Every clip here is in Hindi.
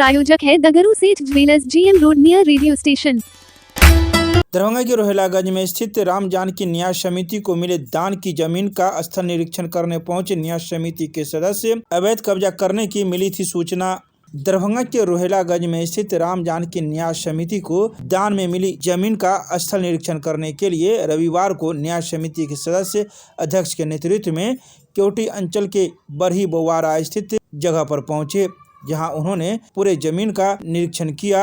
प्रायोजक है दगरू सेठ jewellers, GM road near radio station. Darbhanga के रोहिलागंज में स्थित राम जानकी न्यास समिति को मिले दान की जमीन का स्थल निरीक्षण करने पहुंचे न्यास समिति के सदस्य अवैध कब्जा करने की मिली थी सूचना। दरभंगा के रोहिलागंज में स्थित राम जानकी न्यास समिति को दान में मिली जमीन का स्थल निरीक्षण करने के लिए रविवार को न्यास समिति के सदस्य अध्यक्ष के नेतृत्व में केवटी अंचल के बरही बोवारा स्थित जगह पर पहुंचे, जहां उन्होंने पूरे जमीन का निरीक्षण किया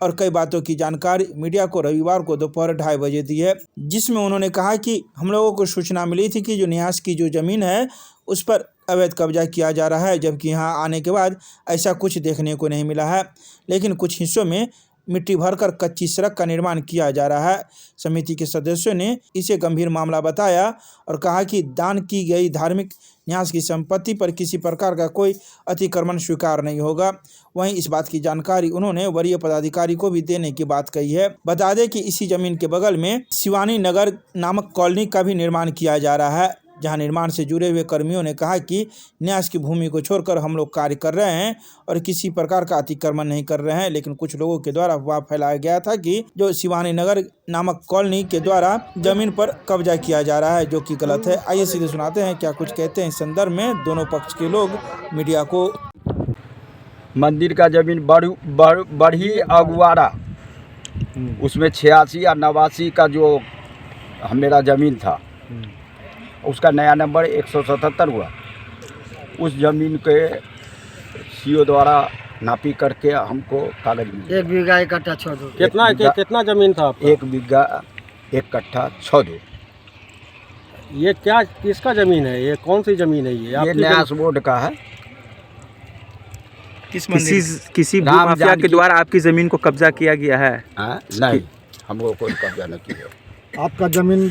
और कई बातों की जानकारी मीडिया को रविवार को दोपहर 2:30 बजे दी है, जिसमें उन्होंने कहा कि हम लोगों को सूचना मिली थी कि जो न्यास की जो ज़मीन है उस पर अवैध कब्जा किया जा रहा है, जबकि यहाँ आने के बाद ऐसा कुछ देखने को नहीं मिला है, लेकिन कुछ हिस्सों में मिट्टी भरकर कच्ची सड़क का निर्माण किया जा रहा है। समिति के सदस्यों ने इसे गंभीर मामला बताया और कहा कि दान की गई धार्मिक न्यास की संपत्ति पर किसी प्रकार का कोई अतिक्रमण स्वीकार नहीं होगा। वहीं इस बात की जानकारी उन्होंने वरीय पदाधिकारी को भी देने की बात कही है। बता दें कि इसी जमीन के बगल में शिवानी नगर नामक कॉलोनी का भी निर्माण किया जा रहा है, जहां निर्माण से जुड़े हुए कर्मियों ने कहा कि न्यास की भूमि को छोड़कर हम लोग कार्य कर रहे हैं और किसी प्रकार का अतिक्रमण नहीं कर रहे हैं, लेकिन कुछ लोगों के द्वारा अफवाह फैलाया गया था कि जो शिवानी नगर नामक कॉलोनी के द्वारा जमीन पर कब्जा किया जा रहा है, जो कि गलत है। आइए सीधे सुनाते हैं क्या कुछ कहते हैं इस संदर्भ में दोनों पक्ष के लोग मीडिया को। मंदिर का जमीन बरही अगुवारा, उसमें 86 या 89 का जो मेरा ज़मीन था उसका नया नंबर 177 हुआ। उस ज़मीन के सीओ द्वारा नापी करके हमको कागज मिला। 1 बीघा 1 कट्ठा 6 दो। कितना ज़मीन था आपका? 1 बीघा 1 कट्ठा 6 दो। ये क्या किसका ज़मीन है? ये कौन सी ज़मीन है? ये न्यास बोर्ड का है। किसी भूमाफिया के द्वारा आपकी ज़मीन को कब्जा किया गया है? नहीं, हमको कोई कब्जा नहीं किया। आपका ज़मीन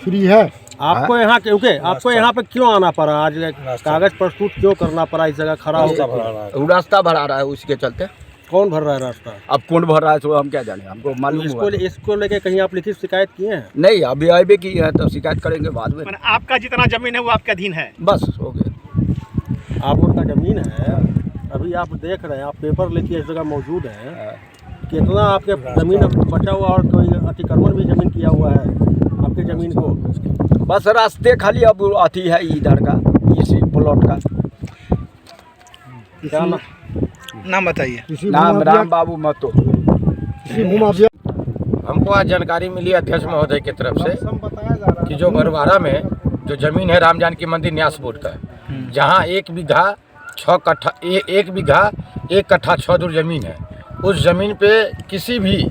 फ्री है? आपको यहाँ क्योंकि आपको यहाँ पे क्यों आना पड़ा? आज कागज प्रस्तुत क्यों करना पड़ा? इस जगह खड़ा होकर रास्ता भरा रहा है, उसके चलते। कौन भर रहा है रास्ता? अब कौन भर रहा है तो हम क्या जाने, हमको मालूम हुआ। इसको लेके कहीं आप लिखित शिकायत किए हैं? नहीं, अभी आए की है तो शिकायत करेंगे बाद में। आपका जितना जमीन है वो आपके अधीन है, बस हो गया। आप उनका जमीन है, अभी आप देख रहे हैं, आप पेपर लेके इस जगह मौजूद हैं, कितना आपके ज़मीन बचा हुआ और कोई अतिक्रमण भी जमीन किया हुआ है आपके ज़मीन को? बस रास्ते खाली अब अथी है इधर का, इसी प्लॉट का। क्या नाम बताइए? नाम राम बाबू महतो। हमको आज जानकारी मिली अध्यक्ष महोदय की तरफ से कि जो बरवारा में जो जमीन है राम जानकी मंदिर न्यास बोर्ड का, जहाँ 1 बीघा 1 कट्ठा 6 दूर जमीन है, उस जमीन पे किसी भी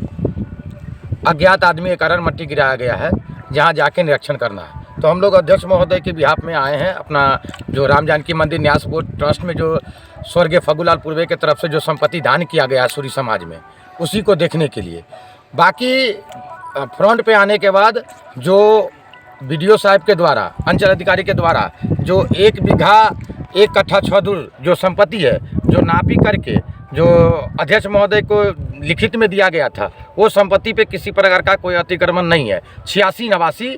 अज्ञात आदमी के कारण मट्टी गिराया गया है, जहाँ जाके निरीक्षण करना है। तो हम लोग अध्यक्ष महोदय के बिहाफ में आए हैं। अपना जो राम जानकी मंदिर न्यास बोर्ड ट्रस्ट में जो स्वर्गीय फगुलाल पूर्वे की तरफ से जो संपत्ति दान किया गया है सूरी समाज में, उसी को देखने के लिए। बाकी फ्रंट पे आने के बाद जो BDO साहब के द्वारा, अंचल अधिकारी के द्वारा जो 1 बीघा 1 कट्ठा 6 दूर जो संपत्ति है, जो नापी करके जो अध्यक्ष महोदय को लिखित में दिया गया था, वो संपत्ति पे किसी प्रकार का कोई अतिक्रमण नहीं है। 86, 89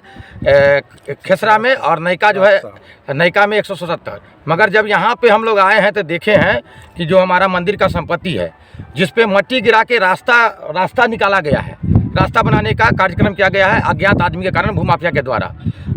खेसरा में और नयका जो है नयका में 177। मगर जब यहाँ पे हम लोग आए हैं तो देखे हैं कि जो हमारा मंदिर का संपत्ति है, जिस पे मट्टी गिरा के रास्ता निकाला गया है, रास्ता बनाने का कार्यक्रम किया गया है अज्ञात आदमी के कारण, भूमाफिया के द्वारा।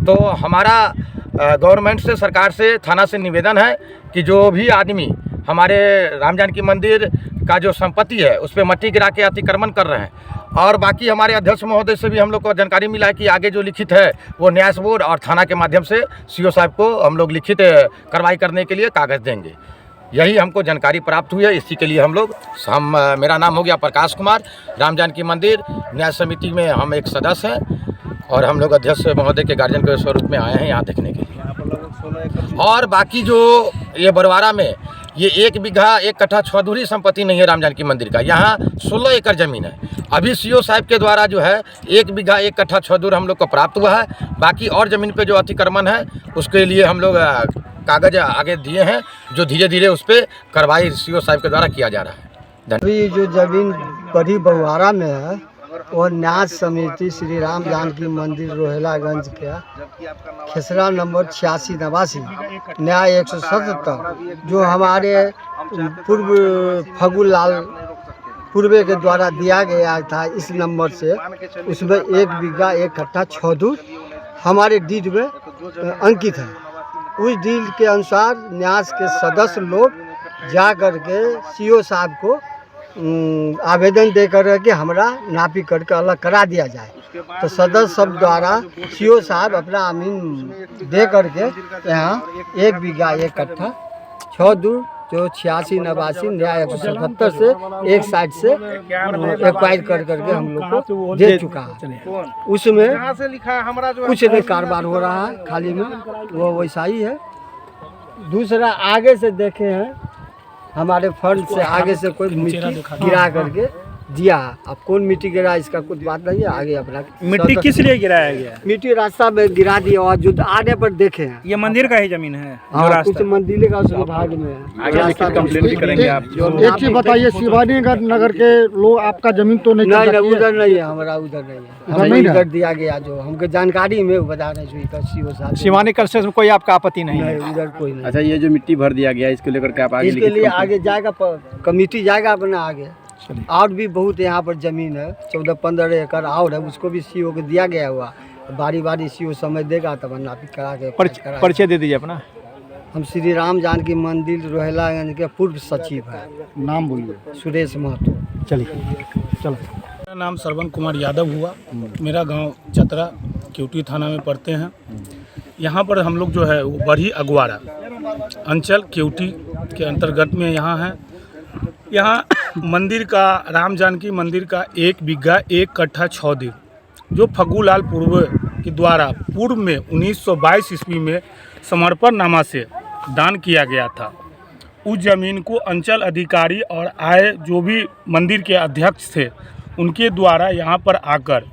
तो हमारा गवर्नमेंट से, सरकार से, थाना से निवेदन है कि जो भी आदमी हमारे राम जानकी मंदिर का जो संपत्ति है उस पर मट्टी गिरा के अतिक्रमण कर रहे हैं, और बाकी हमारे अध्यक्ष महोदय से भी हम लोग को जानकारी मिला है कि आगे जो लिखित है वो न्यास बोर्ड और थाना के माध्यम से CO साहब को हम लोग लिखित कार्रवाई करने के लिए कागज़ देंगे। यही हमको जानकारी प्राप्त हुई है। इसी के लिए हम लोग मेरा नाम हो गया प्रकाश कुमार, राम जानकी मंदिर न्यास समिति में हम एक सदस्य हैं और हम लोग अध्यक्ष महोदय के गार्जियन के स्वरूप में आए हैं यहाँ देखने के लिए। और बाकी जो ये बरवारा में ये 1 बीघा 1 कट्ठा 6 दूरी संपत्ति नहीं है राम जानकी मंदिर का, यहाँ 16 एकड़ ज़मीन है। अभी CO साहब के द्वारा जो है 1 बीघा 1 कट्ठा 6 दूर हम लोग को प्राप्त हुआ है। बाकी और ज़मीन पे जो अतिक्रमण है उसके लिए हम लोग कागज़ आगे दिए हैं, जो धीरे धीरे उस पर कार्रवाई CO साहब के द्वारा किया जा रहा है। अभी जो ज़मीन बड़ी बरवारा में है और न्यास समिति श्री राम जानकी मंदिर रोहेलागंज के खेसरा नंबर 8689 न्याय 177 जो हमारे पूर्व फगुल लाल पूर्वे के द्वारा दिया गया था इस नंबर से, उसमें 1 बीघा 1 कट्ठा 6 दूर हमारे डीड में अंकित है। उस डीड के अनुसार न्यास के सदस्य लोग जा कर के सीओ साहब को आवेदन दे कर के हमरा नापी करके अलग करा दिया जाए। तो सदस्य सब द्वारा सीओ साहब अपना अमीन दे करके यहाँ 1 बीघा 1 कट्ठा 6 दूर जो 8689 न्याय 177 से एक साइड से एक्वायर कर करके हम लोग को दे चुका है। उसमें कुछ नहीं कारोबार हो रहा है, खाली में वो वैसा ही है। दूसरा आगे से देखे हैं हमारे फंड से आगे से कोई मिट्टी गिरा करके दिया। अब कौन मिट्टी गिरा इसका कुछ बात नहीं है, आगे अपना मिट्टी किस लिए गिराया गया? मिट्टी रास्ता में गिरा दिया और जो आने पर देखे हैं ये मंदिर का ही जमीन है? हाँ, कुछ मंदिर का उसके भाग में है। आगे लिखित कंप्लेंट भी करेंगे आप? एक चीज बताइए, शिवानी नगर के लोग आपका जमीन तो नहीं? उधर नहीं है, हमारा उधर नहीं है, हमें इधर दिया गया जो हमको जानकारी में बता रहे। शिवानी कल्चर में कोई आपका आपत्ति नहीं है? उधर कोई नहीं। अच्छा, ये जो मिट्टी भर दिया गया इसको लेकर के आप आगे इसके लिए आगे जाएगा कमेटी जाएगा अपना आगे। और भी बहुत यहाँ पर जमीन है, 14-15 एकड़ और है, उसको भी सीओ को दिया गया हुआ। बारी बारी सीओ समय देगा तब नापी करा के परिचय दे दीजिए अपना। हम श्री राम जानकी मंदिर रोहेलागंज के पूर्व सचिव है। नाम बोलिए। सुरेश महतो। चलिए चलो। मेरा नाम श्रवण कुमार यादव हुआ। मेरा गांव चतरा केवटी थाना में पड़ते हैं। यहाँ पर हम लोग जो है वो बढ़ी अगवाड़ा अंचल केवटी के अंतर्गत में यहाँ है। यहाँ मंदिर का, राम जानकी मंदिर का 1 बीघा 1 कट्ठा 6 दूर जो फग्गूलाल पूर्व के द्वारा पूर्व में 1922 ईस्वी में समर्पणनामा से दान किया गया था। उस ज़मीन को अंचल अधिकारी और आए जो भी मंदिर के अध्यक्ष थे उनके द्वारा यहाँ पर आकर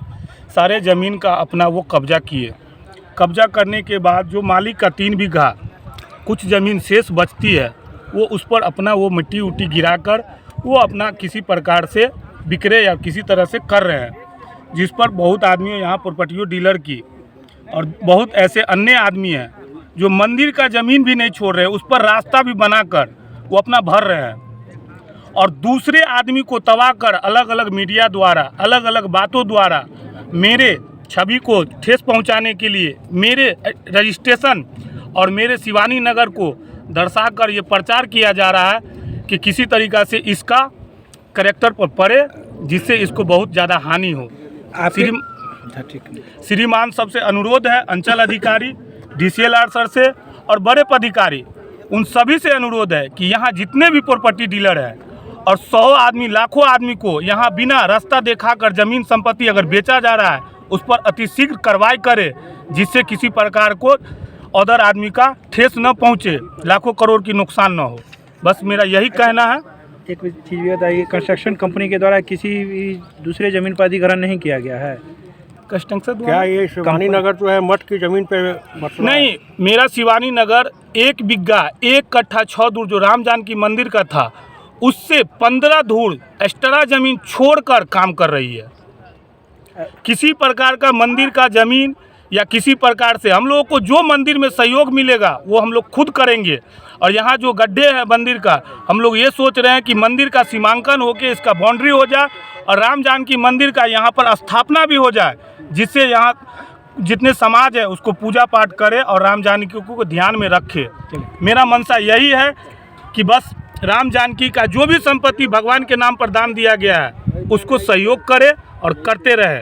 सारे ज़मीन का अपना वो कब्जा किए। कब्जा करने के बाद जो मालिक का 3 बीघा कुछ ज़मीन शेष बचती है वो उस पर अपना वो मिट्टी उट्टी गिराकर वो अपना किसी प्रकार से बिक्रे या किसी तरह से कर रहे हैं, जिस पर बहुत आदमी यहाँ प्रॉपर्टी डीलर की और बहुत ऐसे अन्य आदमी हैं जो मंदिर का ज़मीन भी नहीं छोड़ रहे, उस पर रास्ता भी बनाकर वो अपना भर रहे हैं। और दूसरे आदमी को तबाह कर अलग अलग मीडिया द्वारा अलग अलग बातों द्वारा मेरे छवि को ठेस पहुँचाने के लिए मेरे रजिस्ट्रेशन और मेरे शिवानी नगर को दर्शाकर ये प्रचार किया जा रहा है कि किसी तरीक़ा से इसका करैक्टर पर पड़े जिससे इसको बहुत ज़्यादा हानि हो। श्रीमान सबसे अनुरोध है, अंचल अधिकारी, DCLR सर से और बड़े पदाधिकारी उन सभी से अनुरोध है कि यहाँ जितने भी प्रॉपर्टी डीलर हैं और 100 आदमी लाखों आदमी को यहाँ बिना रास्ता दिखाकर ज़मीन संपत्ति अगर बेचा जा रहा है उस पर अतिशीघ्र कार्रवाई करे, जिससे किसी प्रकार को अदर आदमी का ठेस न पहुँचे, लाखों करोड़ की नुकसान न हो। बस मेरा यही कहना है। एक चीज़ भी बताइए, कंस्ट्रक्शन कंपनी के द्वारा किसी भी दूसरे ज़मीन पर अधिग्रहण नहीं किया गया है? कंस्ट्रक्शन क्या ये शिवानी नगर जो है मठ की ज़मीन पे नहीं, मेरा शिवानी नगर 1 बीघा 1 कट्ठा 6 दूर जो राम जानकी मंदिर का था उससे 15 धूर एक्स्ट्रा ज़मीन छोड़कर काम कर रही है। किसी प्रकार का मंदिर का ज़मीन या किसी प्रकार से हम लोगों को जो मंदिर में सहयोग मिलेगा वो हम लोग खुद करेंगे। और यहाँ जो गड्ढे हैं मंदिर का, हम लोग ये सोच रहे हैं कि मंदिर का सीमांकन होके इसका बाउंड्री हो जाए और राम जानकी मंदिर का यहाँ पर स्थापना भी हो जाए, जिससे यहाँ जितने समाज है उसको पूजा पाठ करे और राम जानकी को ध्यान में रखे। मेरा मनसा यही है कि बस राम जानकी का जो भी संपत्ति भगवान के नाम पर दान दिया गया है उसको सहयोग करे और करते रहे।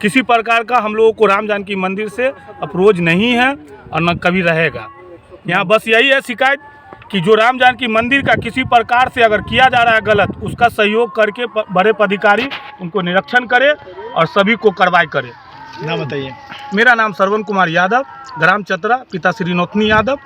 किसी प्रकार का हम लोगों को राम जानकी मंदिर से अप्रोच नहीं है और न कभी रहेगा। यहाँ बस यही है शिकायत कि जो राम जानकी मंदिर का किसी प्रकार से अगर किया जा रहा है गलत, उसका सहयोग करके बड़े पदाधिकारी उनको निरीक्षण करे और सभी को कार्रवाई करे। नाम बताइए। मेरा नाम श्रवण कुमार यादव, ग्राम चतरा, पिता श्री नौतनी यादव।